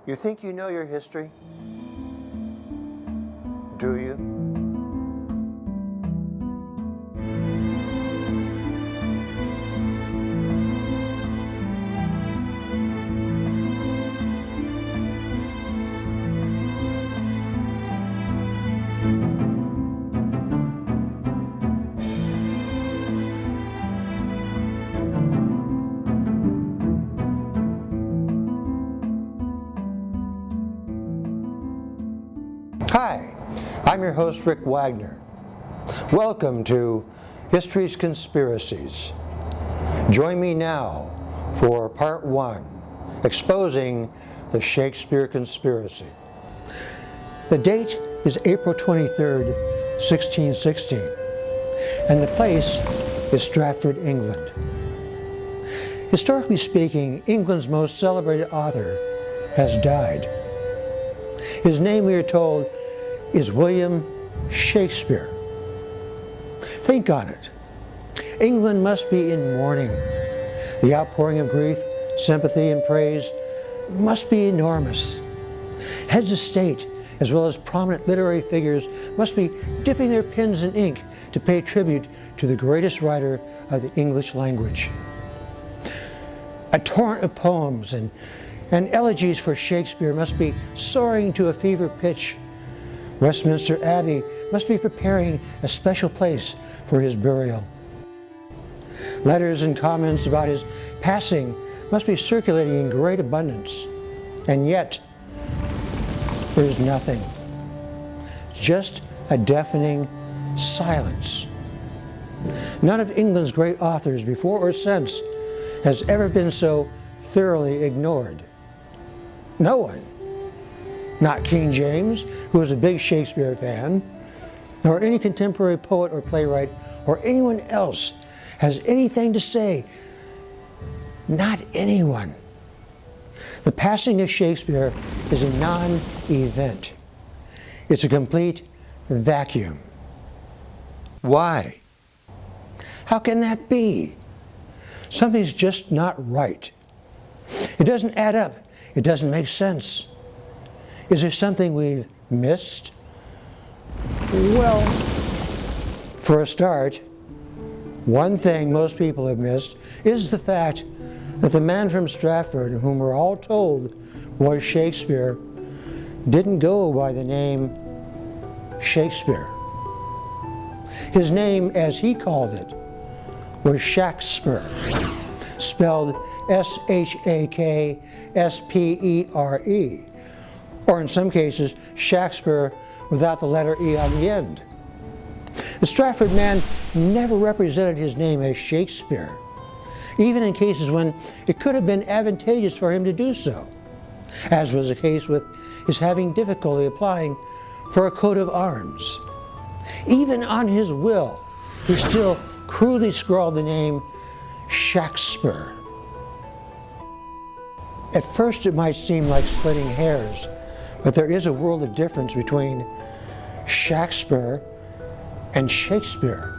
You think you know your history? Do you? Hi, I'm your host, Rick Wagner. Welcome to History's Conspiracies. Join me now for part 1, exposing the Shakespeare conspiracy. The date is April 23rd, 1616, and the place is Stratford, England. Historically speaking, England's most celebrated author has died. His name, we are told, is William Shakespeare. Think on it. England must be in mourning. The outpouring of grief, sympathy, and praise must be enormous. Heads of state, as well as prominent literary figures, must be dipping their pens in ink to pay tribute to the greatest writer of the English language. A torrent of poems and elegies for Shakespeare must be soaring to a fever pitch. Westminster Abbey must be preparing a special place for his burial. Letters and comments about his passing must be circulating in great abundance. And yet, there's nothing. Just a deafening silence. None of England's great authors, before or since, has ever been so thoroughly ignored. No one. Not King James, who was a big Shakespeare fan, nor any contemporary poet or playwright or anyone else has anything to say. Not anyone. The passing of Shakespeare is a non-event. It's a complete vacuum. Why? How can that be? Something's just not right. It doesn't add up. It doesn't make sense. Is there something we've missed? Well, for a start, one thing most people have missed is the fact that the man from Stratford, whom we're all told was Shakespeare, didn't go by the name Shakespeare. His name, as he called it, was Shakespeare, spelled S-H-A-K-S-P-E-R-E, or in some cases, Shakespeare without the letter E on the end. The Stratford man never represented his name as Shakespeare, even in cases when it could have been advantageous for him to do so, as was the case with his having difficulty applying for a coat of arms. Even on his will, he still crudely scrawled the name Shakespeare. At first it might seem like splitting hairs, but there is a world of difference between Shakespeare and Shakespeare,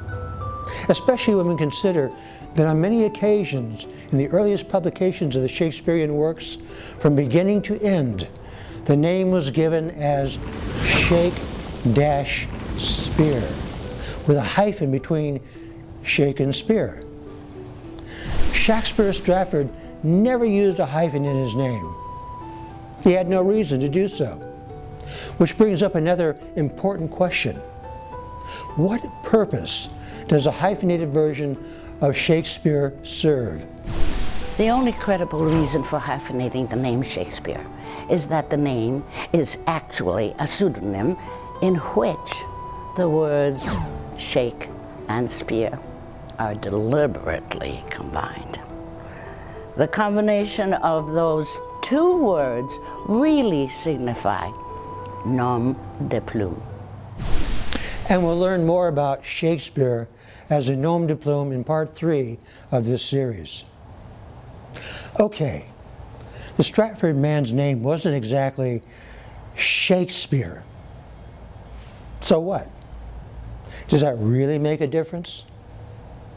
especially when we consider that on many occasions in the earliest publications of the Shakespearean works, from beginning to end, the name was given as Shake-Spear, with a hyphen between Shake and Spear. Shakespeare Stratford never used a hyphen in his name. He had no reason to do so. Which brings up another important question. What purpose does a hyphenated version of Shakespeare serve? The only credible reason for hyphenating the name Shakespeare is that the name is actually a pseudonym in which the words shake and spear are deliberately combined. The combination of those two words really signify nom de plume. And we'll learn more about Shakespeare as a nom de plume in part 3 of this series. Okay, the Stratford man's name wasn't exactly Shakespeare. So what? Does that really make a difference?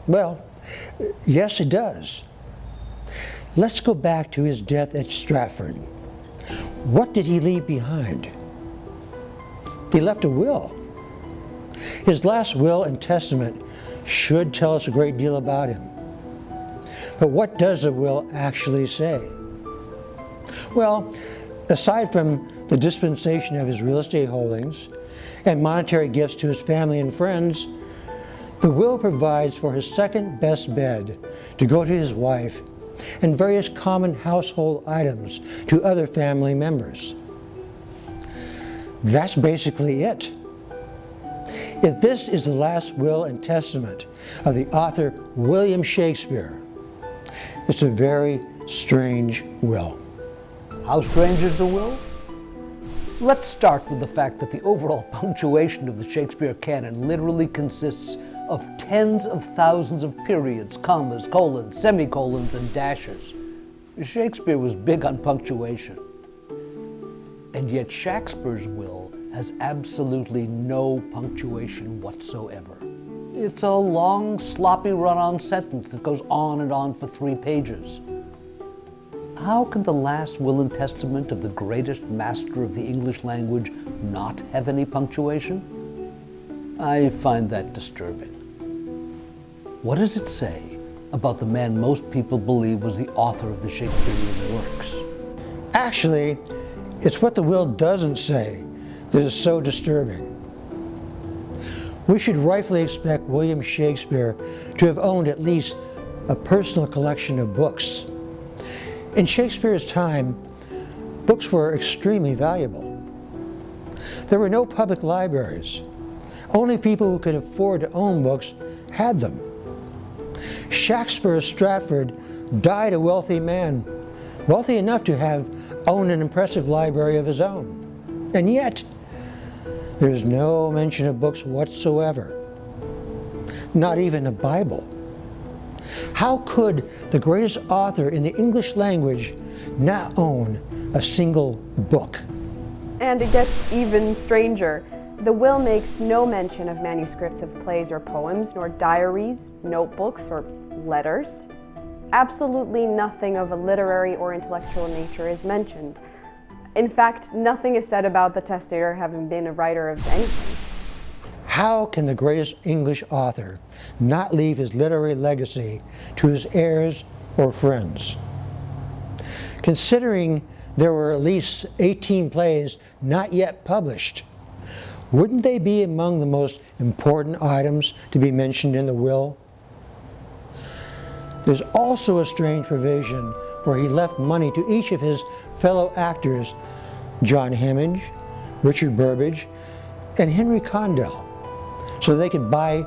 Well, yes, it does. Let's go back to his death at Stratford. What did he leave behind? He left a will. His last will and testament should tell us a great deal about him. But what does the will actually say? Well, aside from the dispensation of his real estate holdings and monetary gifts to his family and friends, the will provides for his second best bed to go to his wife and various common household items to other family members. That's basically it. If this is the last will and testament of the author William Shakespeare, it's a very strange will. How strange is the will? Let's start with the fact that the overall punctuation of the Shakespeare canon literally consists of tens of thousands of periods, commas, colons, semicolons, and dashes. Shakespeare was big on punctuation. And yet Shakespeare's will has absolutely no punctuation whatsoever. It's a long, sloppy run-on sentence that goes on and on for 3 pages. How can the last will and testament of the greatest master of the English language not have any punctuation? I find that disturbing. What does it say about the man most people believe was the author of the Shakespearean works? Actually, it's what the will doesn't say that is so disturbing. We should rightfully expect William Shakespeare to have owned at least a personal collection of books. In Shakespeare's time, books were extremely valuable. There were no public libraries. Only people who could afford to own books had them. Shakespeare of Stratford died a wealthy man, wealthy enough to have owned an impressive library of his own. And yet, there is no mention of books whatsoever, not even a Bible. How could the greatest author in the English language not own a single book? And it gets even stranger. The will makes no mention of manuscripts of plays or poems, nor diaries, notebooks, or letters. Absolutely nothing of a literary or intellectual nature is mentioned. In fact, nothing is said about the testator having been a writer of anything. How can the greatest English author not leave his literary legacy to his heirs or friends? Considering there were at least 18 plays not yet published, wouldn't they be among the most important items to be mentioned in the will? There's also a strange provision where he left money to each of his fellow actors, John Hemming, Richard Burbage, and Henry Condell, so they could buy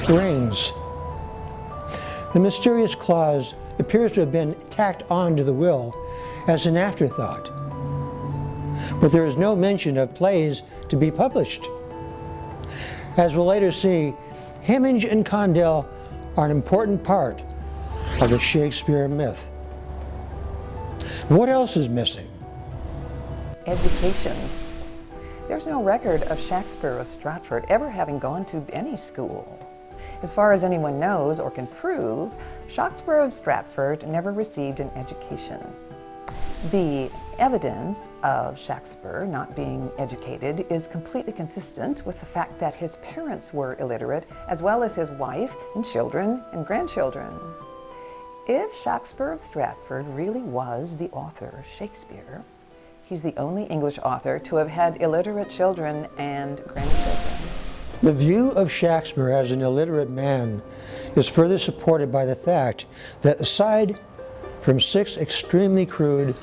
rings. The mysterious clause appears to have been tacked onto the will as an afterthought, but there is no mention of plays to be published. As we'll later see, Hemming and Condell are an important part of the Shakespeare myth. What else is missing? Education. There's no record of Shakespeare of Stratford ever having gone to any school. As far as anyone knows or can prove, Shakespeare of Stratford never received an education. The evidence of Shakespeare not being educated is completely consistent with the fact that his parents were illiterate, as well as his wife and children and grandchildren. If Shakespeare of Stratford really was the author of Shakespeare, he's the only English author to have had illiterate children and grandchildren. The view of Shakespeare as an illiterate man is further supported by the fact that aside from 6 extremely crude,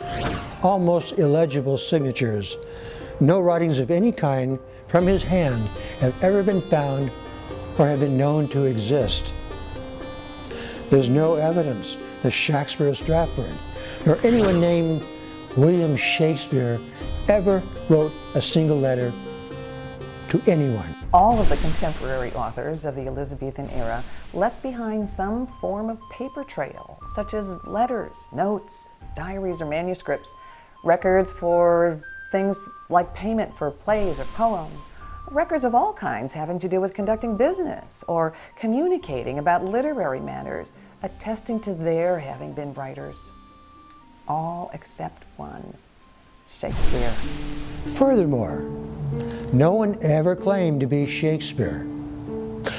almost illegible signatures, no writings of any kind from his hand have ever been found or have been known to exist. There's no evidence that Shakespeare of Stratford, nor anyone named William Shakespeare, ever wrote a single letter to anyone. All of the contemporary authors of the Elizabethan era left behind some form of paper trail, such as letters, notes, diaries, or manuscripts, records for things like payment for plays or poems, records of all kinds having to do with conducting business or communicating about literary matters, attesting to their having been writers. All except one. Shakespeare. Furthermore, no one ever claimed to be Shakespeare.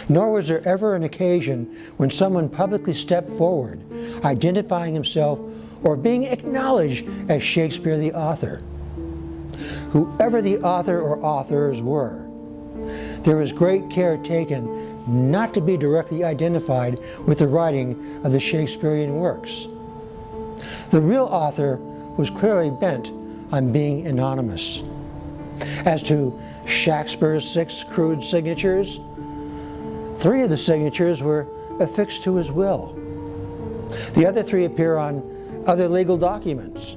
Nor was there ever an occasion when someone publicly stepped forward, identifying himself or being acknowledged as Shakespeare the author. Whoever the author or authors were, there was great care taken not to be directly identified with the writing of the Shakespearean works. The real author was clearly bent on being anonymous. As to Shakespeare's 6 crude signatures, 3 of the signatures were affixed to his will. The other 3 appear on other legal documents.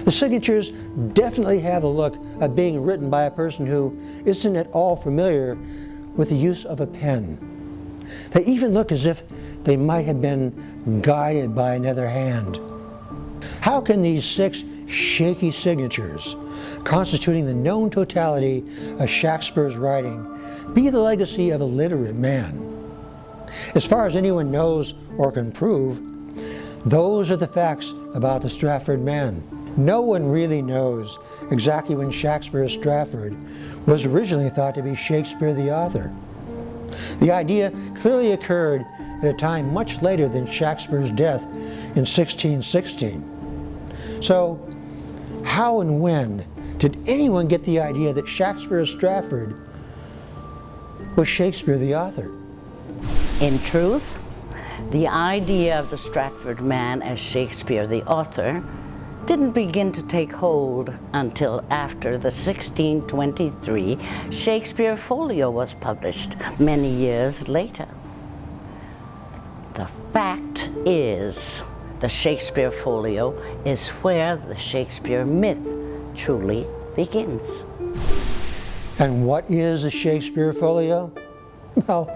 The signatures definitely have the look of being written by a person who isn't at all familiar with the use of a pen. They even look as if they might have been guided by another hand. How can these 6 shaky signatures, constituting the known totality of Shakespeare's writing, be the legacy of a literate man? As far as anyone knows or can prove, those are the facts about the Stratford man. No one really knows exactly when Shakespeare's Stratford was originally thought to be Shakespeare the author. The idea clearly occurred at a time much later than Shakespeare's death in 1616. So, how and when did anyone get the idea that Shakespeare's Stratford was Shakespeare the author? In truth, the idea of the Stratford man as Shakespeare the author didn't begin to take hold until after the 1623 Shakespeare folio was published many years later. The fact is, the Shakespeare folio is where the Shakespeare myth truly begins. And what is a Shakespeare folio? Well,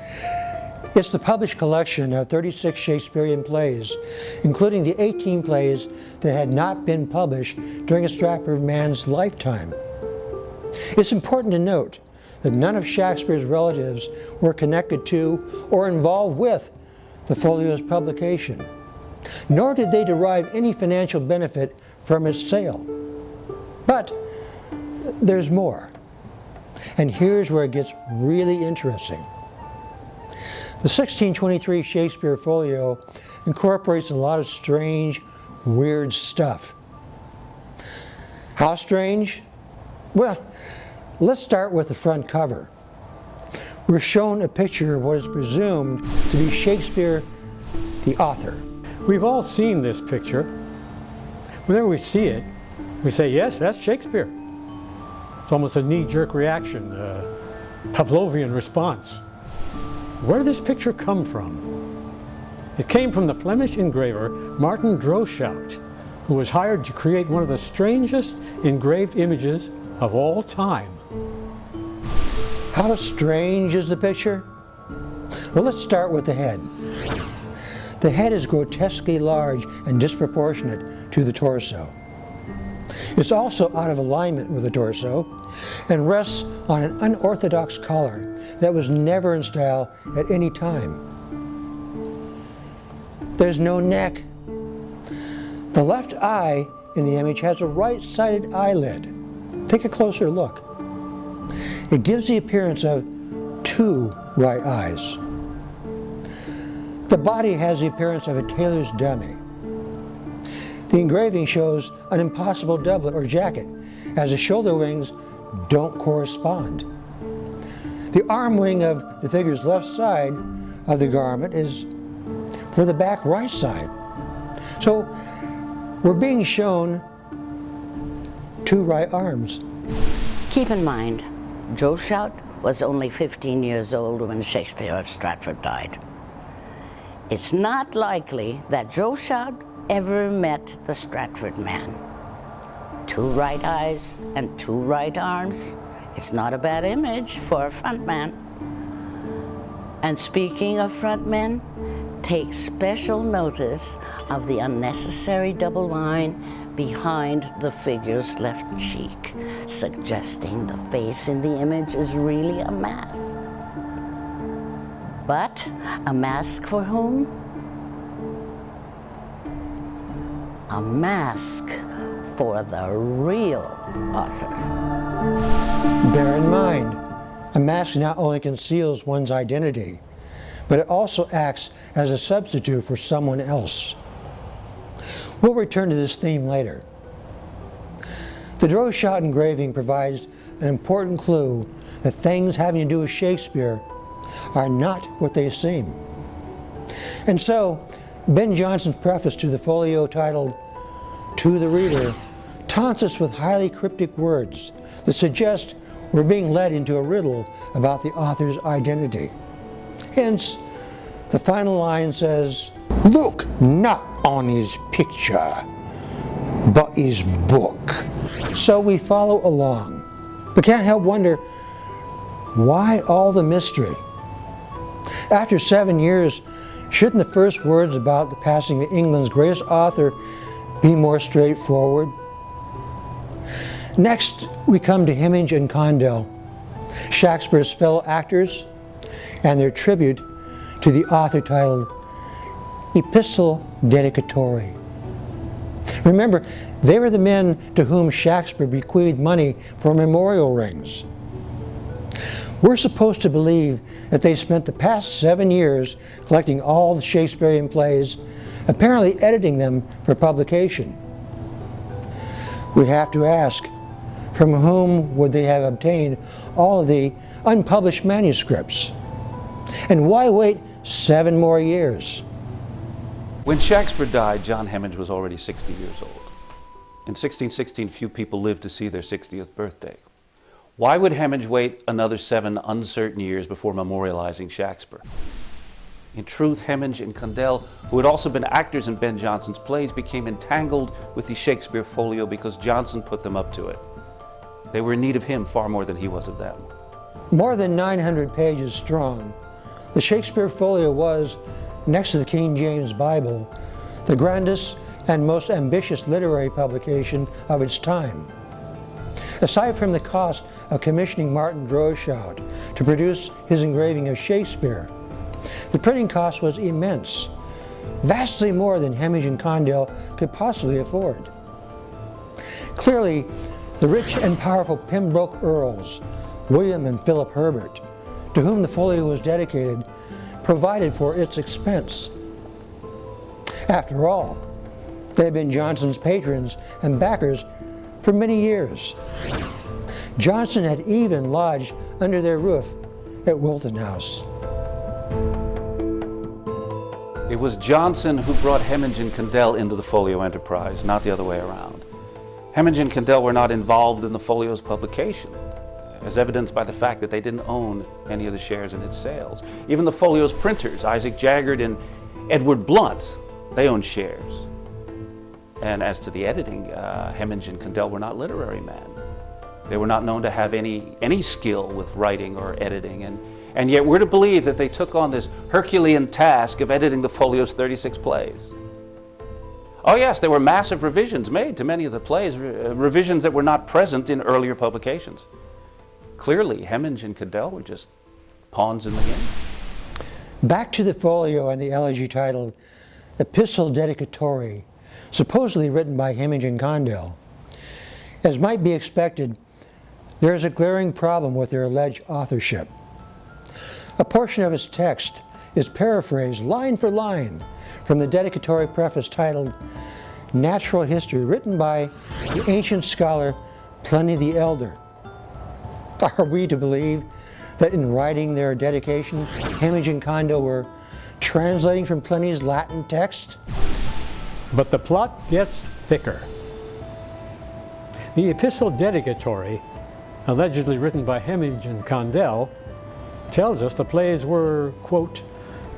it's the published collection of 36 Shakespearean plays, including the 18 plays that had not been published during a Stratford man's lifetime. It's important to note that none of Shakespeare's relatives were connected to or involved with the folio's publication, nor did they derive any financial benefit from its sale. But there's more, and here's where it gets really interesting. The 1623 Shakespeare folio incorporates a lot of strange, weird stuff. How strange? Well, let's start with the front cover. We're shown a picture of what is presumed to be Shakespeare, the author. We've all seen this picture. Whenever we see it, we say, yes, that's Shakespeare. It's almost a knee-jerk reaction, a Pavlovian response. Where did this picture come from? It came from the Flemish engraver Martin Droeshout, who was hired to create one of the strangest engraved images of all time. How strange is the picture? Well, let's start with the head. The head is grotesquely large and disproportionate to the torso. It's also out of alignment with the torso and rests on an unorthodox collar that was never in style at any time. There's no neck. The left eye in the image has a right-sided eyelid. Take a closer look. It gives the appearance of 2 right eyes. The body has the appearance of a tailor's dummy. The engraving shows an impossible doublet or jacket, as the shoulder wings don't correspond. The arm wing of the figure's left side of the garment is for the back right side. So we're being shown 2 right arms. Keep in mind, Droeshout was only 15 years old when Shakespeare of Stratford died. It's not likely that Droeshout ever met the Stratford man. 2 right eyes and 2 right arms. It's not a bad image for a front man. And speaking of front men, take special notice of the unnecessary double line behind the figure's left cheek, suggesting the face in the image is really a mask. But a mask for whom? A mask for the real author. Bear in mind, a mask not only conceals one's identity, but it also acts as a substitute for someone else. We'll return to this theme later. The Droeshout engraving provides an important clue that things having to do with Shakespeare are not what they seem. And so, Ben Jonson's preface to the folio titled "To the Reader" taunts us with highly cryptic words that suggest we're being led into a riddle about the author's identity. Hence, the final line says, "Look not on his picture, but his book." So we follow along, but can't help wonder, why all the mystery? After 7 years, shouldn't the first words about the passing of England's greatest author be more straightforward? Next, we come to Hemming and Condell, Shakespeare's fellow actors, and their tribute to the author titled Epistle Dedicatory. Remember, they were the men to whom Shakespeare bequeathed money for memorial rings. We're supposed to believe that they spent the past 7 years collecting all the Shakespearean plays, apparently editing them for publication. We have to ask, from whom would they have obtained all of the unpublished manuscripts? And why wait 7 more years? When Shakespeare died, John Hemming was already 60 years old. In 1616, few people lived to see their 60th birthday. Why would Hemming wait another 7 uncertain years before memorializing Shakespeare? In truth, Hemming and Condell, who had also been actors in Ben Jonson's plays, became entangled with the Shakespeare folio because Jonson put them up to it. They were in need of him far more than he was of them. More than 900 pages strong, the Shakespeare folio was, next to the King James Bible, the grandest and most ambitious literary publication of its time. Aside from the cost of commissioning Martin Droeshout to produce his engraving of Shakespeare, the printing cost was immense, vastly more than Hemming and Condell could possibly afford. Clearly, the rich and powerful Pembroke Earls, William and Philip Herbert, to whom the folio was dedicated, provided for its expense. After all, they had been Jonson's patrons and backers for many years. Jonson had even lodged under their roof at Wilton House. It was Jonson who brought Hemming and Condell into the folio enterprise, not the other way around. Hemming and Condell were not involved in the folio's publication, as evidenced by the fact that they didn't own any of the shares in its sales. Even the folio's printers, Isaac Jaggard and Edward Blunt, they owned shares. And as to the editing, Hemming and Condell were not literary men. They were not known to have any skill with writing or editing, and yet we're to believe that they took on this Herculean task of editing the folio's 36 plays. Oh yes, there were massive revisions made to many of the plays, revisions that were not present in earlier publications. Clearly, Hemming and Condell were just pawns in the game. Back to the folio and the elegy titled Epistle Dedicatory, supposedly written by Hemming and Condell. As might be expected, there is a glaring problem with their alleged authorship. A portion of its text is paraphrased line for line from the dedicatory preface titled Natural History, written by the ancient scholar Pliny the Elder. Are we to believe that in writing their dedication, Hemming and Condell were translating from Pliny's Latin text? But the plot gets thicker. The Epistle Dedicatory, allegedly written by Hemming and Condell, tells us the plays were, quote,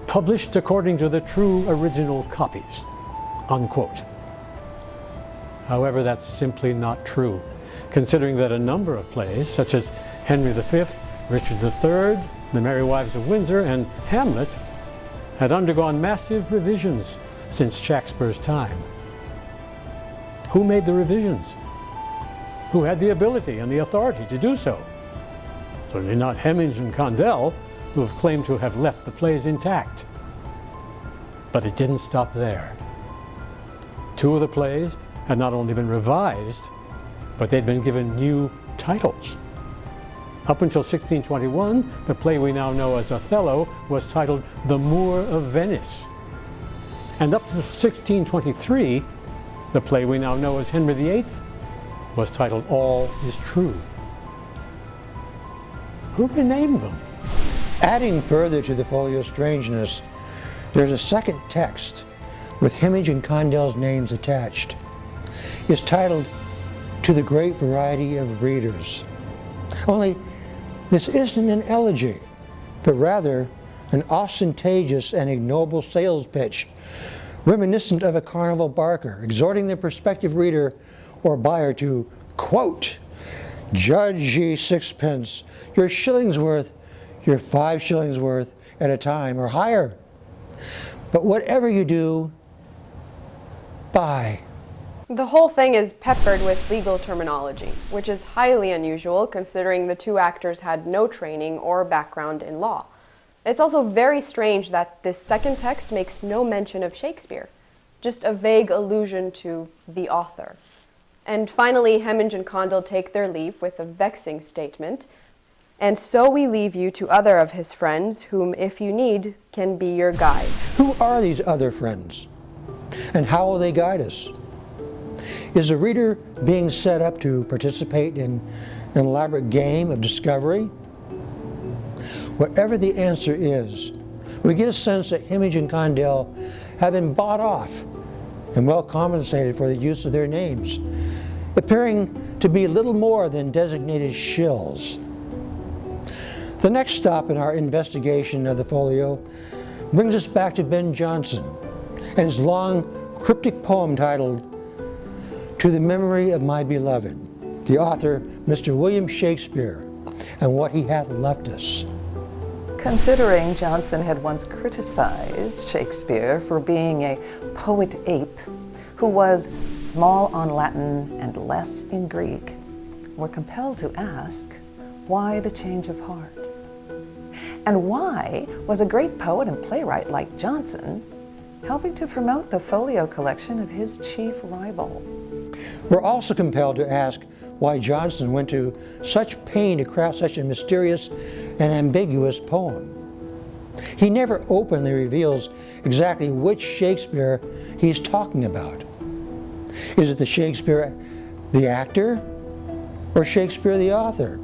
published according to the true original copies, unquote. However, that's simply not true, considering that a number of plays, such as Henry V, Richard III, The Merry Wives of Windsor, and Hamlet, had undergone massive revisions since Shakespeare's time. Who made the revisions? Who had the ability and the authority to do so? Certainly not Hemming and Condell, who have claimed to have left the plays intact. But it didn't stop there. 2 of the plays, had not only been revised, but they'd been given new titles. Up until 1621, the play we now know as Othello was titled The Moor of Venice. And up to 1623, the play we now know as Henry VIII was titled All is True. Who renamed them? Adding further to the folio strangeness, there's a second text with Hemage and Condell's names attached. It's titled To the Great Variety of Readers. Only this isn't an elegy, but rather an ostentatious and ignoble sales pitch, reminiscent of a carnival barker, exhorting the prospective reader or buyer to, quote, "Judge ye sixpence, your shilling's worth, your 5 shillings worth at a time or higher. But whatever you do, buy." The whole thing is peppered with legal terminology, which is highly unusual considering the two actors had no training or background in law. It's also very strange that this second text makes no mention of Shakespeare, just a vague allusion to the author. And finally, Hemage and Condell take their leave with a vexing statement, "And so we leave you to other of his friends, whom, if you need, can be your guide." Who are these other friends? And how will they guide us? Is the reader being set up to participate in an elaborate game of discovery? Whatever the answer is, we get a sense that Hemage and Condell have been bought off and well compensated for the use of their names, appearing to be little more than designated shills. The next stop in our investigation of the folio brings us back to Ben Jonson and his long, cryptic poem titled To the Memory of My Beloved, the author, Mr. William Shakespeare, and what he hath left us. Considering Jonson had once criticized Shakespeare for being a poet ape who was small on Latin and less in Greek, we're compelled to ask, why the change of heart? And why was a great poet and playwright like Jonson helping to promote the folio collection of his chief rival? We're also compelled to ask why Jonson went to such pain to craft such a mysterious and ambiguous poem. He never openly reveals exactly which Shakespeare he's talking about. Is it the Shakespeare the actor or Shakespeare the author?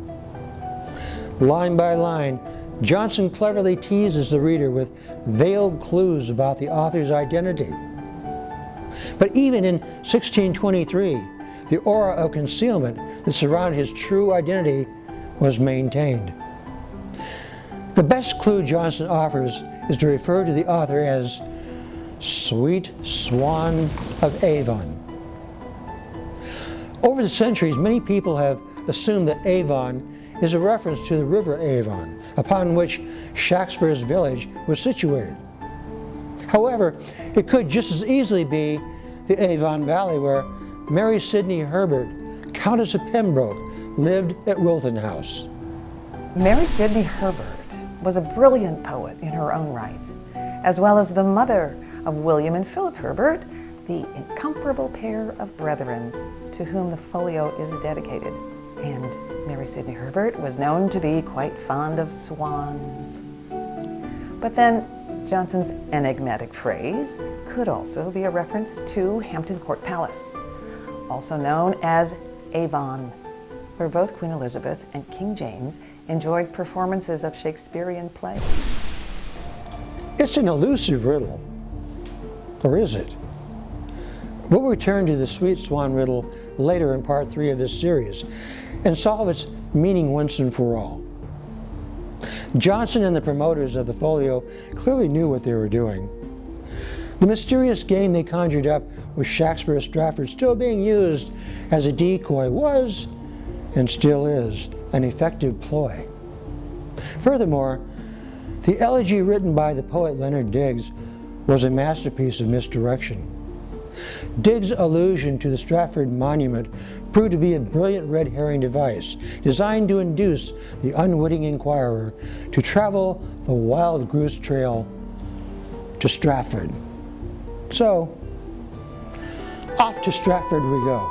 Line by line, Jonson cleverly teases the reader with veiled clues about the author's identity. But even in 1623, the aura of concealment that surrounded his true identity was maintained. The best clue Jonson offers is to refer to the author as Sweet Swan of Avon. Over the centuries, many people have assumed that Avon is a reference to the river Avon, upon which Shakespeare's village was situated. However, it could just as easily be the Avon Valley where Mary Sidney Herbert, Countess of Pembroke, lived at Wilton House. Mary Sidney Herbert was a brilliant poet in her own right, as well as the mother of William and Philip Herbert, the incomparable pair of brethren to whom the folio is dedicated. And Mary Sidney Herbert was known to be quite fond of swans. But then Jonson's enigmatic phrase could also be a reference to Hampton Court Palace, also known as Avon, where both Queen Elizabeth and King James enjoyed performances of Shakespearean plays. It's an elusive riddle, or is it? We'll return to the Sweet Swan riddle later in part 3 of this series and solve its meaning once and for all. Jonson and the promoters of the folio clearly knew what they were doing. The mysterious game they conjured up with Shakespeare Stratford still being used as a decoy was, and still is, an effective ploy. Furthermore, the elegy written by the poet Leonard Digges was a masterpiece of misdirection. Digges' allusion to the Stratford monument proved to be a brilliant red herring device designed to induce the unwitting inquirer to travel the wild goose trail to Stratford. So, Off to Stratford we go.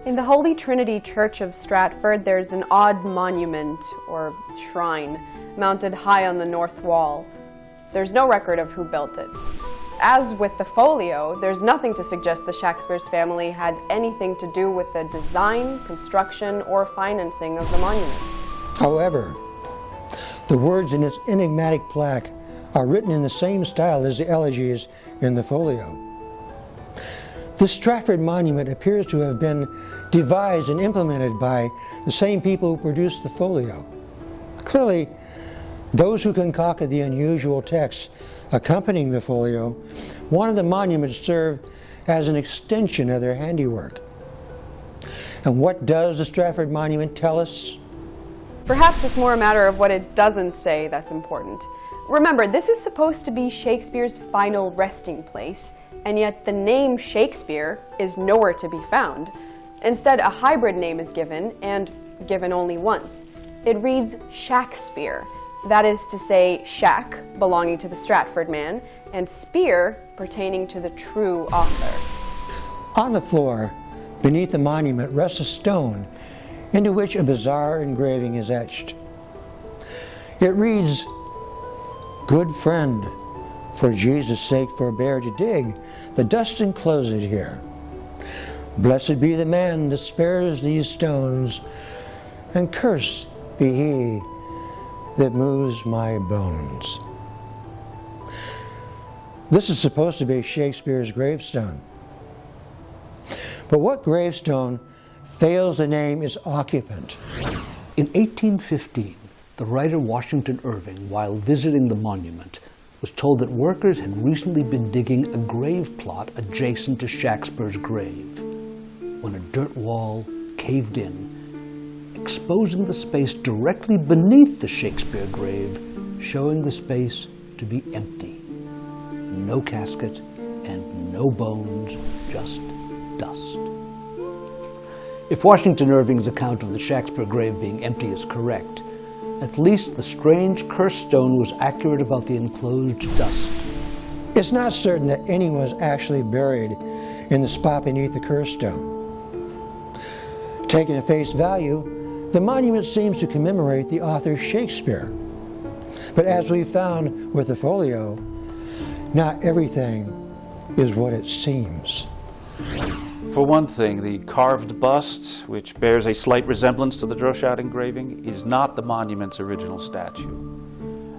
In the Holy Trinity Church of Stratford, there's an odd monument, or shrine, mounted high on the north wall. There's no record of who built it. As with the folio, there's nothing to suggest the Shakespeare's family had anything to do with the design, construction, or financing of the monument. However, the words in its enigmatic plaque are written in the same style as the elegies in the folio. This Stratford monument appears to have been devised and implemented by the same people who produced the folio. Clearly, those who concocted the unusual texts accompanying the folio wanted the monument to serve as an extension of their handiwork. And what does the Stratford monument tell us? Perhaps it's more a matter of what it doesn't say that's important. Remember, this is supposed to be Shakespeare's final resting place, and yet the name Shakespeare is nowhere to be found. Instead, a hybrid name is given, and given only once. It reads Shakespeare. That is to say, Shack, belonging to the Stratford man, and Spear, pertaining to the true author. On the floor, beneath the monument, rests a stone into which a bizarre engraving is etched. It reads, "Good friend, for Jesus' sake forbear to dig the dust enclosed here. Blessed be the man that spares these stones, and cursed be he that moves my bones." This is supposed to be Shakespeare's gravestone. But what gravestone fails to name its occupant? In 1815, the writer Washington Irving, while visiting the monument, was told that workers had recently been digging a grave plot adjacent to Shakespeare's grave, when a dirt wall caved in, exposing the space directly beneath the Shakespeare grave, showing the space to be empty. No casket and no bones, just dust. If Washington Irving's account of the Shakespeare grave being empty is correct, at least the strange curse stone was accurate about the enclosed dust. It's not certain that anyone was actually buried in the spot beneath the curse stone. Taken at face value, the monument seems to commemorate the author Shakespeare. But as we found with the folio, not everything is what it seems. For one thing, the carved bust, which bears a slight resemblance to the Droeshout engraving, is not the monument's original statue.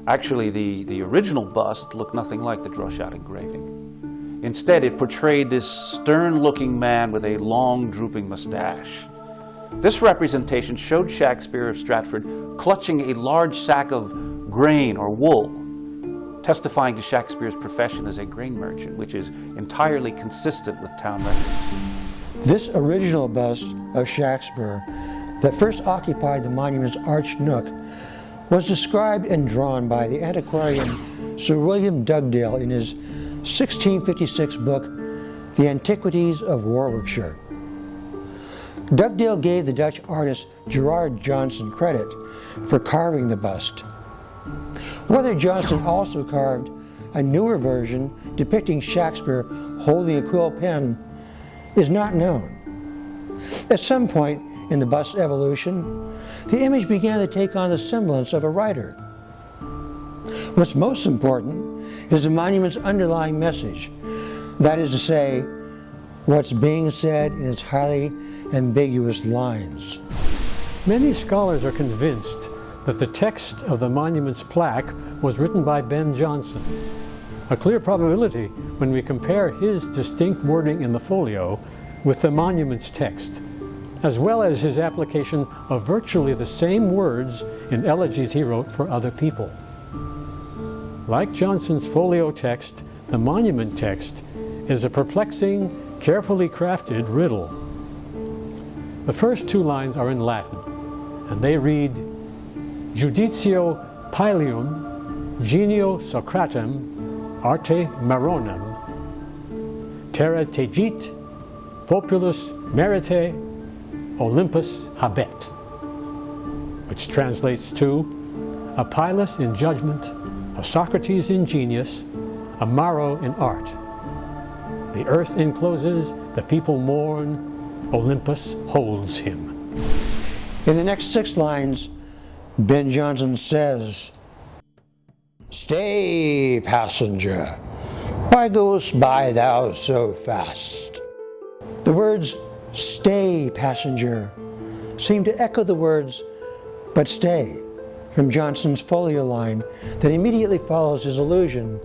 Actually, the original bust looked nothing like the Droeshout engraving. Instead, it portrayed this stern-looking man with a long, drooping mustache. This representation showed Shakespeare of Stratford clutching a large sack of grain or wool, testifying to Shakespeare's profession as a grain merchant, which is entirely consistent with town records. This original bust of Shakespeare that first occupied the monument's arched nook was described and drawn by the antiquarian Sir William Dugdale in his 1656 book, The Antiquities of Warwickshire. Dugdale gave the Dutch artist Gerard Jonson credit for carving the bust. Whether Jonson also carved a newer version depicting Shakespeare holding a quill pen is not known. At some point in the bust's evolution, the image began to take on the semblance of a writer. What's most important is the monument's underlying message, that is to say, what's being said in its highly ambiguous lines. Many scholars are convinced that the text of the monument's plaque was written by Ben Jonson, a clear probability when we compare his distinct wording in the folio with the monument's text, as well as his application of virtually the same words in elegies he wrote for other people. Like Jonson's folio text, the monument text is a perplexing, carefully crafted riddle. The first two lines are in Latin, and they read, Juditio Paelium, genio Socratem, arte Maronem, terra tegit, populus merite, Olympus habet, which translates to, a Pilus in judgment, a Socrates in genius, a Maro in art. The earth encloses, the people mourn, Olympus holds him. In the next 6 lines, Ben Jonson says, "Stay, passenger, why goest by thou so fast?" The words, "Stay, passenger," seem to echo the words, "But stay," from Jonson's folio line that immediately follows his allusion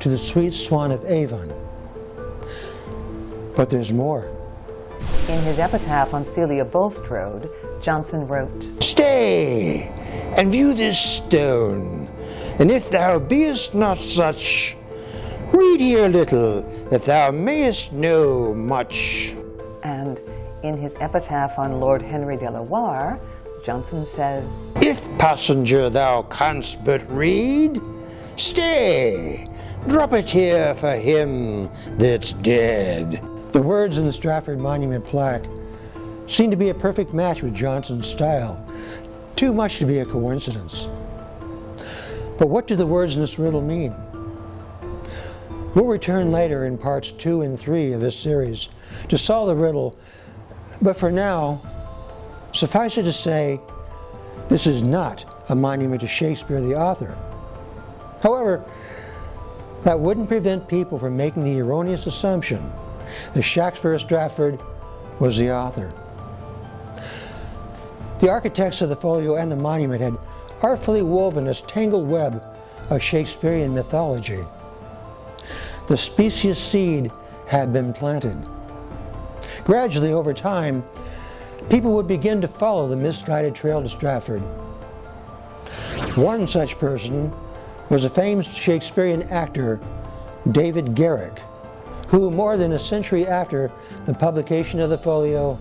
to the sweet swan of Avon. But there's more. In his epitaph on Celia Bulstrode, Jonson wrote, "Stay, and view this stone, and if thou beest not such, read here little, that thou mayest know much." and in his epitaph on Lord Henry de la Warre, Jonson says, "If, passenger, thou canst but read, stay, drop it here for him that's dead." The words in the Stratford Monument plaque seem to be a perfect match with Jonson's style, too much to be a coincidence. But what do the words in this riddle mean? We'll return later in parts 2 and 3 of this series to solve the riddle, but for now, suffice it to say, this is not a monument to Shakespeare the author. However, that wouldn't prevent people from making the erroneous assumption that Shakespeare of Stratford was the author. The architects of the folio and the monument had artfully woven this tangled web of Shakespearean mythology. The specious seed had been planted. Gradually, over time, people would begin to follow the misguided trail to Stratford. One such person was the famed Shakespearean actor David Garrick, who more than a century after the publication of the folio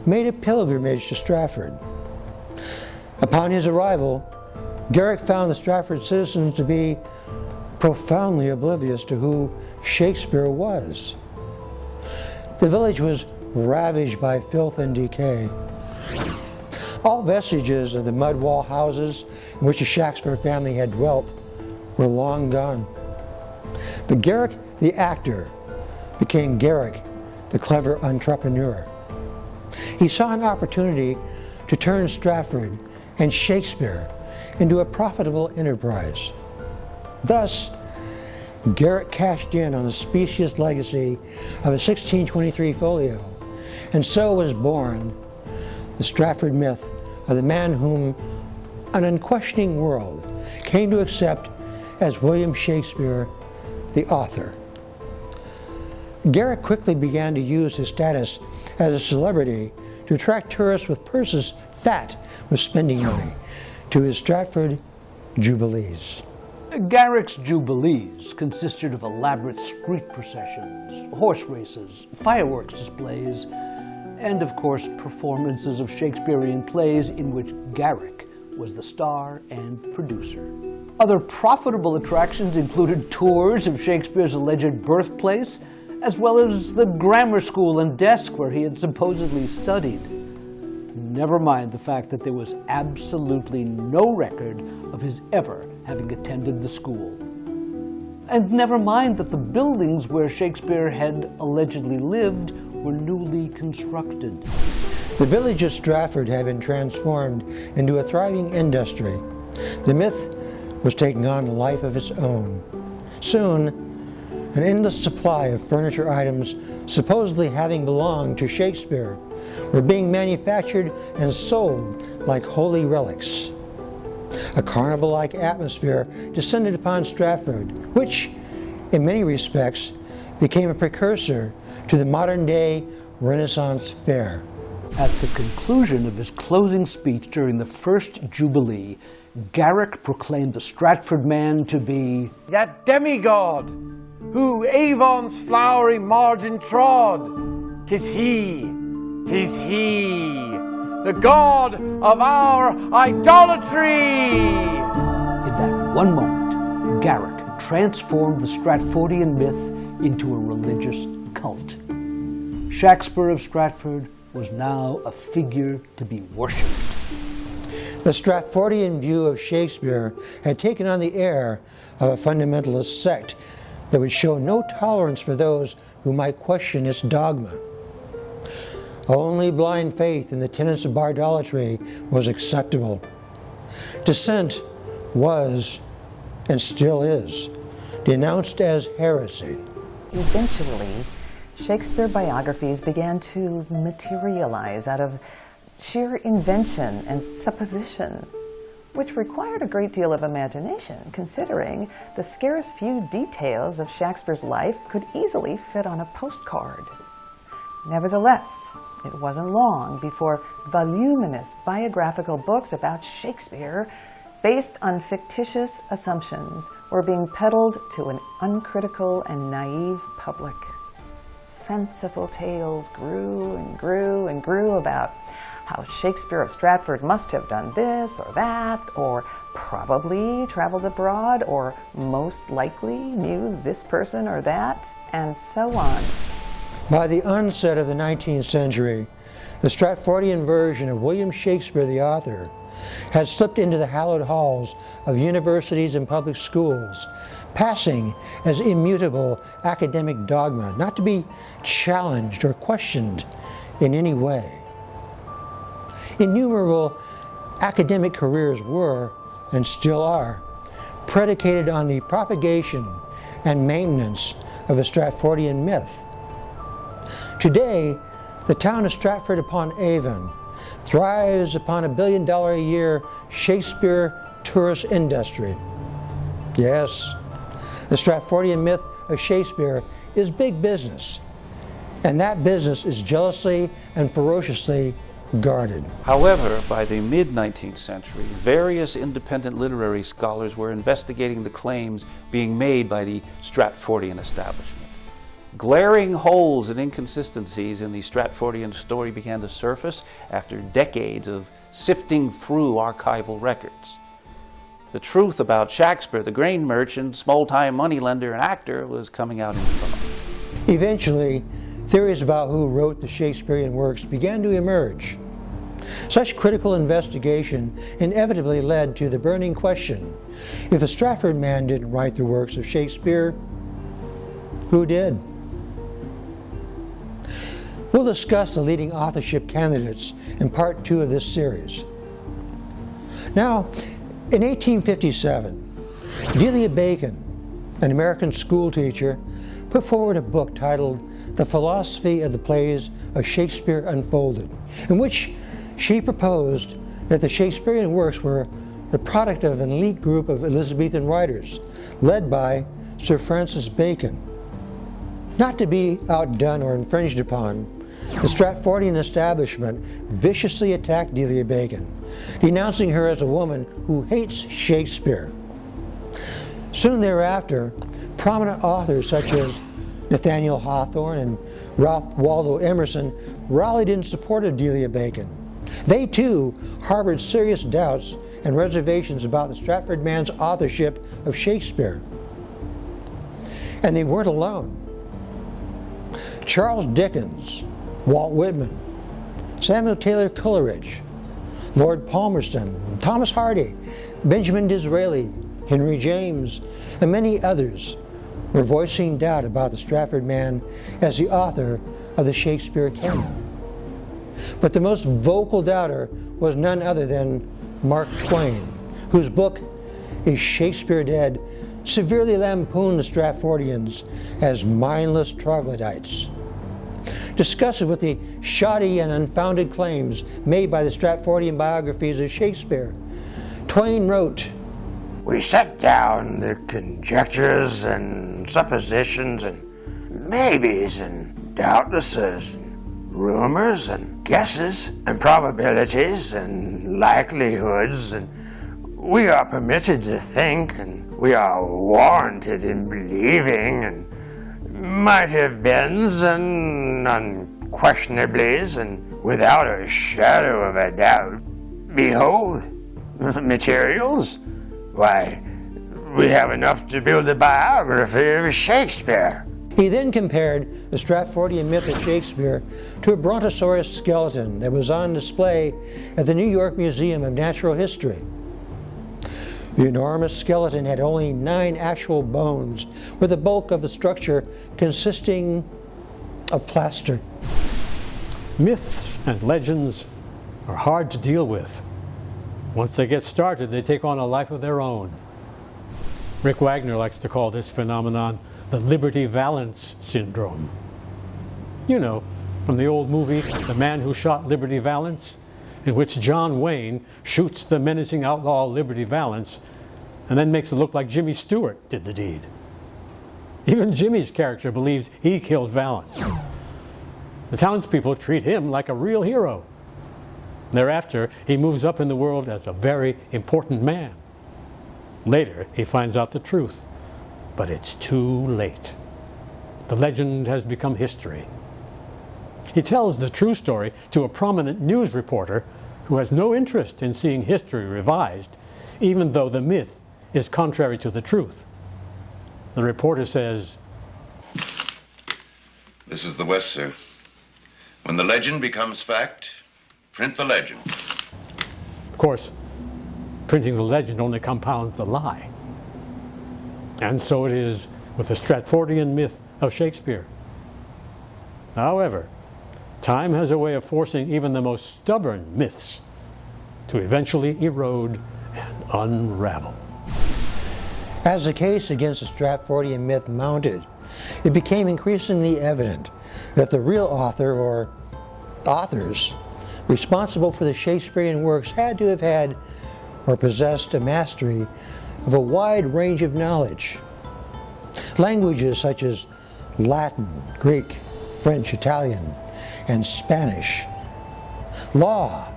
made a pilgrimage to Stratford. Upon his arrival, Garrick found the Stratford citizens to be profoundly oblivious to who Shakespeare was. The village was ravaged by filth and decay. All vestiges of the mud wall houses in which the Shakespeare family had dwelt were long gone. But Garrick, the actor, became Garrick, the clever entrepreneur. He saw an opportunity to turn Stratford and Shakespeare into a profitable enterprise. Thus, Garrick cashed in on the specious legacy of a 1623 folio, and so was born the Stratford myth of the man whom an unquestioning world came to accept as William Shakespeare, the author. Garrick quickly began to use his status as a celebrity to attract tourists with purses fat with spending money to his Stratford Jubilees. Garrick's Jubilees consisted of elaborate street processions, horse races, fireworks displays, and of course performances of Shakespearean plays in which Garrick was the star and producer. Other profitable attractions included tours of Shakespeare's alleged birthplace, as well as the grammar school and desk where he had supposedly studied. Never mind the fact that there was absolutely no record of his ever having attended the school. And never mind that the buildings where Shakespeare had allegedly lived were newly constructed. The village of Stratford had been transformed into a thriving industry. The myth was taking on a life of its own. Soon, an endless supply of furniture items supposedly having belonged to Shakespeare were being manufactured and sold like holy relics. A carnival-like atmosphere descended upon Stratford, which, in many respects, became a precursor to the modern-day Renaissance fair. At the conclusion of his closing speech during the first Jubilee, Garrick proclaimed the Stratford man to be that demigod who Avon's flowery margin trod. 'Tis he, the god of our idolatry! In that one moment, Garrick transformed the Stratfordian myth into a religious cult. Shakespeare of Stratford was now a figure to be worshipped. The Stratfordian view of Shakespeare had taken on the air of a fundamentalist sect that would show no tolerance for those who might question its dogma. Only blind faith in the tenets of bardolatry was acceptable. Dissent was, and still is, denounced as heresy. Eventually, Shakespeare biographies began to materialize out of sheer invention and supposition, which required a great deal of imagination, considering the scarce few details of Shakespeare's life could easily fit on a postcard. Nevertheless, it wasn't long before voluminous biographical books about Shakespeare, based on fictitious assumptions, were being peddled to an uncritical and naive public. Fanciful tales grew and grew and grew about how Shakespeare of Stratford must have done this or that, or probably traveled abroad, or most likely knew this person or that, and so on. By the onset of the 19th century, the Stratfordian version of William Shakespeare the author had slipped into the hallowed halls of universities and public schools, passing as immutable academic dogma, not to be challenged or questioned in any way. Innumerable academic careers were, and still are, predicated on the propagation and maintenance of the Stratfordian myth. Today, the town of Stratford-upon-Avon thrives upon $1 billion a year Shakespeare tourist industry. Yes, the Stratfordian myth of Shakespeare is big business, and that business is jealously and ferociously guarded. However, by the mid-19th century, various independent literary scholars were investigating the claims being made by the Stratfordian establishment. Glaring holes and inconsistencies in the Stratfordian story began to surface after decades of sifting through archival records. The truth about Shakespeare, the grain merchant, small-time moneylender, and actor was coming out in front. Eventually, theories about who wrote the Shakespearean works began to emerge. Such critical investigation inevitably led to the burning question: if the Stratford man didn't write the works of Shakespeare, who did? We'll discuss the leading authorship candidates in part 2 of this series. Now, in 1857, Delia Bacon, an American school teacher, put forward a book titled The Philosophy of the Plays of Shakespeare Unfolded, in which she proposed that the Shakespearean works were the product of an elite group of Elizabethan writers, led by Sir Francis Bacon. Not to be outdone or infringed upon, the Stratfordian establishment viciously attacked Delia Bacon, denouncing her as a woman who hates Shakespeare. Soon thereafter, prominent authors such as Nathaniel Hawthorne and Ralph Waldo Emerson rallied in support of Delia Bacon. They too harbored serious doubts and reservations about the Stratford man's authorship of Shakespeare. And they weren't alone. Charles Dickens, Walt Whitman, Samuel Taylor Coleridge, Lord Palmerston, Thomas Hardy, Benjamin Disraeli, Henry James, and many others were voicing doubt about the Stratford man as the author of the Shakespeare canon. But the most vocal doubter was none other than Mark Twain, whose book, Is Shakespeare Dead?, severely lampooned the Stratfordians as mindless troglodytes. Disgusted with the shoddy and unfounded claims made by the Stratfordian biographies of Shakespeare, Twain wrote, "We set down the conjectures and suppositions and maybes and doubtlesses and rumors and guesses and probabilities and likelihoods, and we are permitted to think, and we are warranted in believing, and might have beens and unquestionablys, and without a shadow of a doubt. Behold, materials. Why, we have enough to build a biography of Shakespeare." He then compared the Stratfordian myth of Shakespeare to a brontosaurus skeleton that was on display at the New York Museum of Natural History. The enormous skeleton had only 9 actual bones, with the bulk of the structure consisting a plaster. Myths and legends are hard to deal with. Once they get started, they take on a life of their own. Rick Wagner likes to call this phenomenon the Liberty Valance syndrome. You know, from the old movie, The Man Who Shot Liberty Valance, in which John Wayne shoots the menacing outlaw Liberty Valance and then makes it look like Jimmy Stewart did the deed. Even Jimmy's character believes he killed Valance. The townspeople treat him like a real hero. Thereafter, he moves up in the world as a very important man. Later, he finds out the truth, but it's too late. The legend has become history. He tells the true story to a prominent news reporter who has no interest in seeing history revised, even though the myth is contrary to the truth. The reporter says, "This is the West, sir. When the legend becomes fact, print the legend." Of course, printing the legend only compounds the lie. And so it is with the Stratfordian myth of Shakespeare. However, time has a way of forcing even the most stubborn myths to eventually erode and unravel. As the case against the Stratfordian myth mounted, it became increasingly evident that the real author, or authors, responsible for the Shakespearean works had to have had or possessed a mastery of a wide range of knowledge. Languages such as Latin, Greek, French, Italian, and Spanish. Law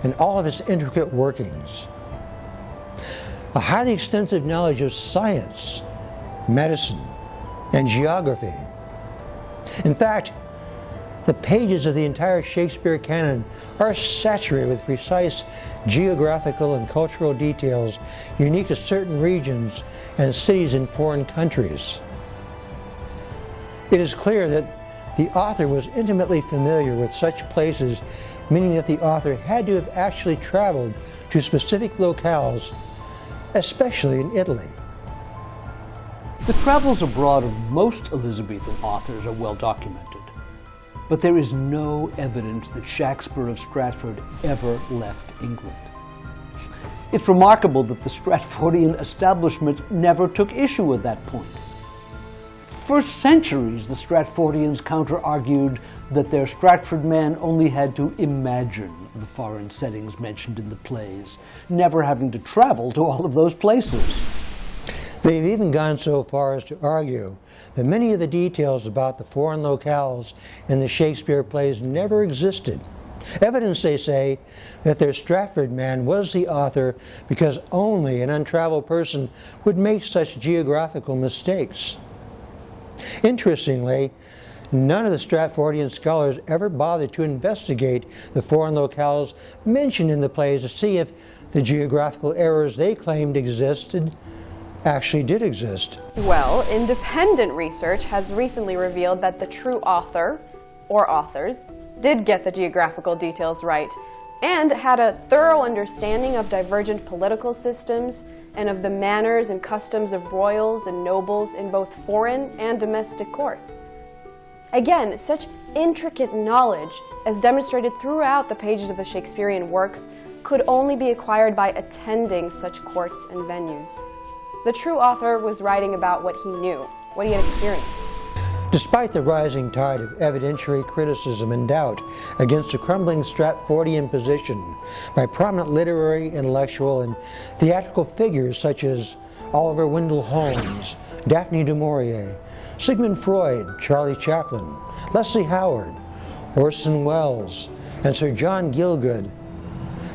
and all of its intricate workings. A highly extensive knowledge of science, medicine, and geography. In fact, the pages of the entire Shakespeare canon are saturated with precise geographical and cultural details unique to certain regions and cities in foreign countries. It is clear that the author was intimately familiar with such places, meaning that the author had to have actually traveled to specific locales, especially in Italy. The travels abroad of most Elizabethan authors are well documented, but there is no evidence that Shakespeare of Stratford ever left England. It's remarkable that the Stratfordian establishment never took issue with that point. For centuries, the Stratfordians counter-argued that their Stratford man only had to imagine the foreign settings mentioned in the plays, never having to travel to all of those places. They've even gone so far as to argue that many of the details about the foreign locales in the Shakespeare plays never existed. Evidence, they say, that their Stratford man was the author because only an untraveled person would make such geographical mistakes. Interestingly, none of the Stratfordian scholars ever bothered to investigate the foreign locales mentioned in the plays to see if the geographical errors they claimed existed actually did exist. Well, independent research has recently revealed that the true author, or authors, did get the geographical details right and had a thorough understanding of divergent political systems and of the manners and customs of royals and nobles in both foreign and domestic courts. Again, such intricate knowledge, as demonstrated throughout the pages of the Shakespearean works, could only be acquired by attending such courts and venues. The true author was writing about what he knew, what he had experienced. Despite the rising tide of evidentiary criticism and doubt against the crumbling Stratfordian position by prominent literary, intellectual, and theatrical figures such as Oliver Wendell Holmes, Daphne du Maurier, Sigmund Freud, Charlie Chaplin, Leslie Howard, Orson Welles, and Sir John Gielgud,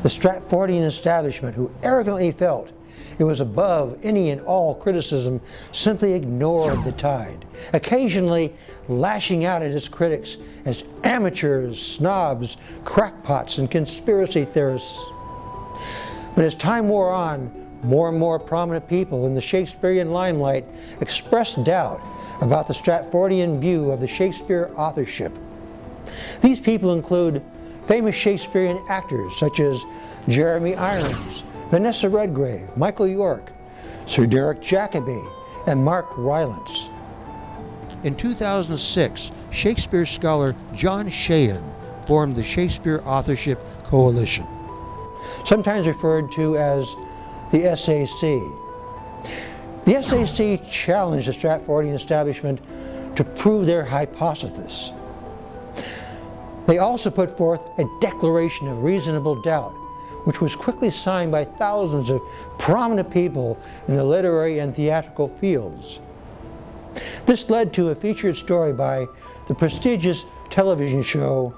the Stratfordian establishment, who arrogantly felt it was above any and all criticism, simply ignored the tide, occasionally lashing out at its critics as amateurs, snobs, crackpots, and conspiracy theorists. But as time wore on, more and more prominent people in the Shakespearean limelight expressed doubt about the Stratfordian view of the Shakespeare authorship. These people include famous Shakespearean actors such as Jeremy Irons, Vanessa Redgrave, Michael York, Sir Derek Jacobi, and Mark Rylance. In 2006, Shakespeare scholar John Sheehan formed the Shakespeare Authorship Coalition, sometimes referred to as the SAC. The SAC challenged the Stratfordian establishment to prove their hypothesis. They also put forth a declaration of reasonable doubt, which was quickly signed by thousands of prominent people in the literary and theatrical fields. This led to a featured story by the prestigious television show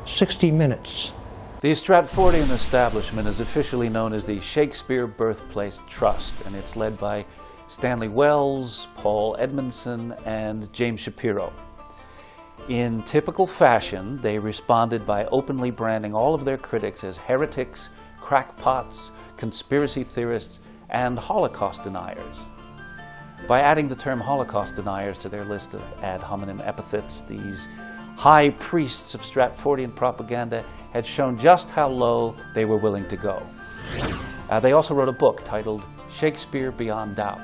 60 Minutes. The Stratfordian establishment is officially known as the Shakespeare Birthplace Trust, and it's led by Stanley Wells, Paul Edmondson, and James Shapiro. In typical fashion, they responded by openly branding all of their critics as heretics, crackpots, conspiracy theorists, and Holocaust deniers. By adding the term Holocaust deniers to their list of ad hominem epithets, these high priests of Stratfordian propaganda had shown just how low they were willing to go. They also wrote a book titled Shakespeare Beyond Doubt.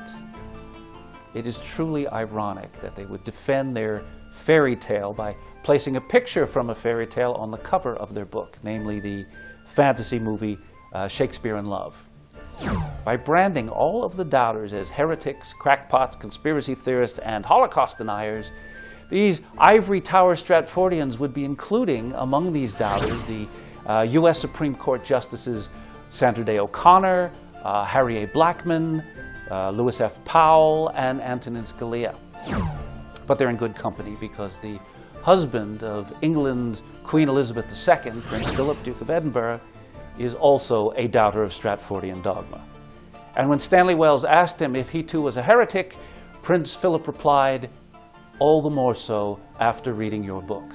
It is truly ironic that they would defend their fairy tale by placing a picture from a fairy tale on the cover of their book, namely the fantasy movie Shakespeare in Love. By branding all of the doubters as heretics, crackpots, conspiracy theorists, and Holocaust deniers, these ivory tower Stratfordians would be including among these doubters the U.S. Supreme Court Justices Sandra Day O'Connor, Harry A. Blackmun, Louis F. Powell, and Antonin Scalia. But they're in good company because the husband of England's Queen Elizabeth II, Prince Philip, Duke of Edinburgh, is also a doubter of Stratfordian dogma. And when Stanley Wells asked him if he too was a heretic, Prince Philip replied, "All the more so after reading your book."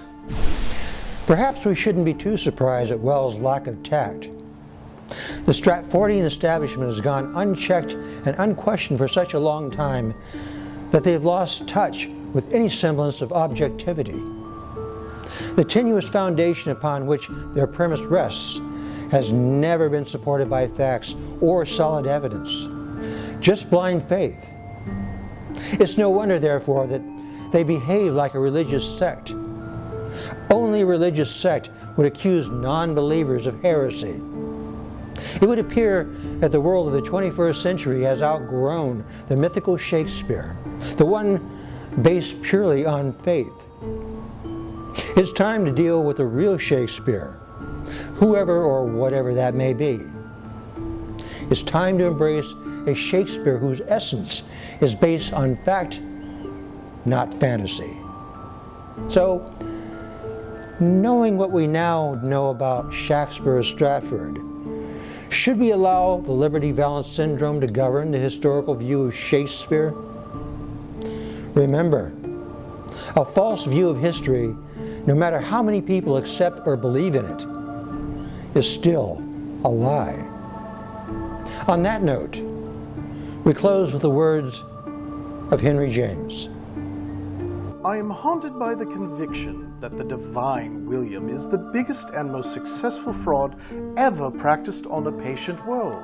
Perhaps we shouldn't be too surprised at Wells' lack of tact. The Stratfordian establishment has gone unchecked and unquestioned for such a long time that they've lost touch with any semblance of objectivity. The tenuous foundation upon which their premise rests has never been supported by facts or solid evidence, just blind faith. It's no wonder, therefore, that they behave like a religious sect. Only a religious sect would accuse non-believers of heresy. It would appear that the world of the 21st century has outgrown the mythical Shakespeare, the one based purely on faith. It's time to deal with the real Shakespeare, whoever or whatever that may be. It's time to embrace a Shakespeare whose essence is based on fact, not fantasy. So, knowing what we now know about Shakespeare of Stratford, should we allow the Liberty Valance syndrome to govern the historical view of Shakespeare? Remember, a false view of history, no matter how many people accept or believe in it, is still a lie. On that note, we close with the words of Henry James. I am haunted by the conviction that the divine William is the biggest and most successful fraud ever practiced on a patient world.